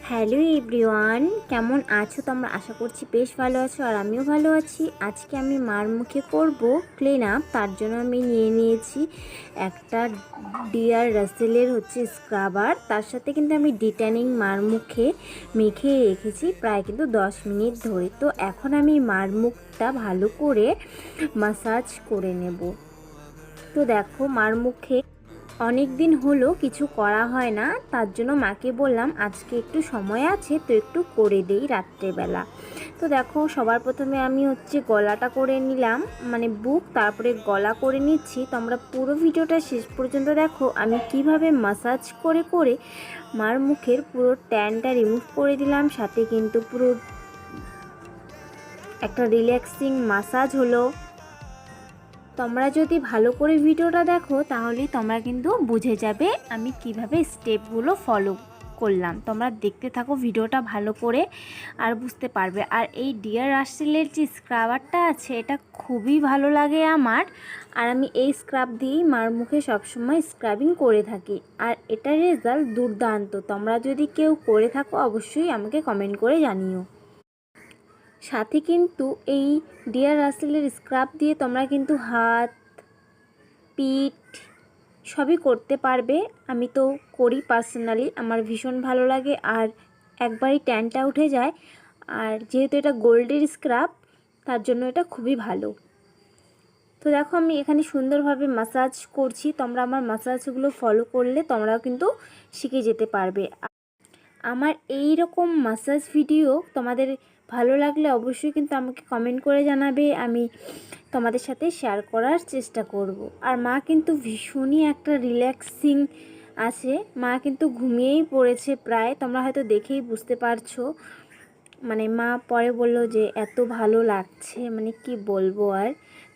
Hello everyone, কেমন আছো তোমরা? আশা করছি বেশ ভালো আছো আর আমিও ভালো আছি। আজকে আমি মার মুখে করব ক্লিন আপ। তার জন্য আমি নিয়েছি একটা ডিয়ার রাসেলের স্ক্রাবার। তার সাথে কিন্তু আমি ডিট্যানিং মার মুখে মেখে রেখেছি প্রায় কিন্তু 10 মিনিট ধরে। তো এখন আমি মার মুখটা ভালো করে মাসাজ করে নেব। তো দেখো, মার মুখে অনেক দিন হলো কিছু করা হয় না, তার জন্য মাকে বললাম আজকে একটু সময় আছে তো একটু করে দেই রাত্রেবেলা। তো দেখো, সবার প্রথমে আমি গলাটা করে নিলাম, মানে বুক, তারপরে গলা করে নিচ্ছি। তোমরা পুরো ভিডিওটা শেষ পর্যন্ত দেখো আমি কিভাবে মাসাজ করে করে মার মুখের পুরো ট্যানটা রিমুভ করে দিলাম। সাথে কিন্তু পুরো একটা রিল্যাক্সিং মাসাজ হলো। তোমরা যদি ভালো করে ভিডিওটা দেখো তাহলে তোমরা কিন্তু বুঝে যাবে আমি কিভাবে স্টেপগুলো ফলো করলাম। তোমরা দেখতে থাকো ভিডিওটা ভালো করে আর বুঝতে পারবে। আর এই ডিয়ার রাসেলের যে স্ক্রাবারটা আছে এটা খুবই ভালো লাগে আমার, আর আমি এই স্ক্রাব দিয়েই মার মুখে সবসময় স্ক্রাবিং করে থাকি। আর এটার রেজাল্ট দুর্দান্ত। তোমরা যদি কেউ করে থাকো অবশ্যই আমাকে কমেন্ট করে জানিও। সাথে কিন্তু এই ডিয়ার রাসেলের স্ক্রাব দিয়ে তোমরা কিন্তু হাত, পিঠ সবই করতে পারবে। আমি তো করি পার্সোনালি, আমার ভীষণ ভালো লাগে আর একবারই ট্যানটা উঠে যায়। আর যেহেতু এটা গোল্ডের স্ক্রাব তার জন্য এটা খুবই ভালো। তো দেখো, আমি এখানে সুন্দরভাবে মাসাজ করছি। তোমরা আমার মাসাজগুলো ফলো করলে তোমরাও কিন্তু শিখে যেতে পারবে। আমার এই রকম মাসাজ ভিডিও তোমাদের ভালো লাগলে অবশ্যই কিন্তু আমাকে কমেন্ট করে জানাবে, আমি তোমাদের সাথে শেয়ার করার চেষ্টা করব। আর মা কিন্তু ভীষণই একটা রিল্যাক্সিং আছে, মা কিন্তু ঘুমিয়েই পড়েছে প্রায়, তোমরা হয়তো দেখেই বুঝতে পারছো। মানে মা পরে বলল যে এত ভালো লাগছে, মানে কি বলবো। আর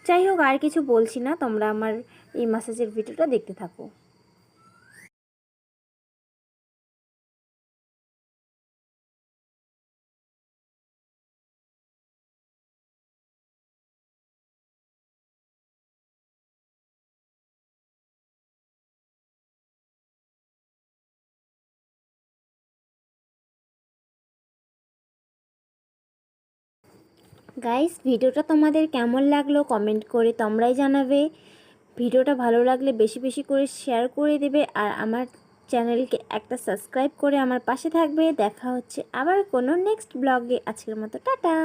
যাই হোক, আর কিছু বলছি না, তোমরা আমার এই মাসাজের ভিডিওটা দেখতে থাকো। গাইস, ভিডিওটা তোমাদের কেমন লাগলো কমেন্ট করে তোমরাই জানাবে। ভিডিওটা ভালো লাগলে বেশি বেশি করে শেয়ার করে দেবে আর আমার চ্যানেলকে একটা সাবস্ক্রাইব করে আমার পাশে থাকবে। দেখা হচ্ছে আবার কোনো নেক্সট ব্লগে। আজকের মতো টাটা।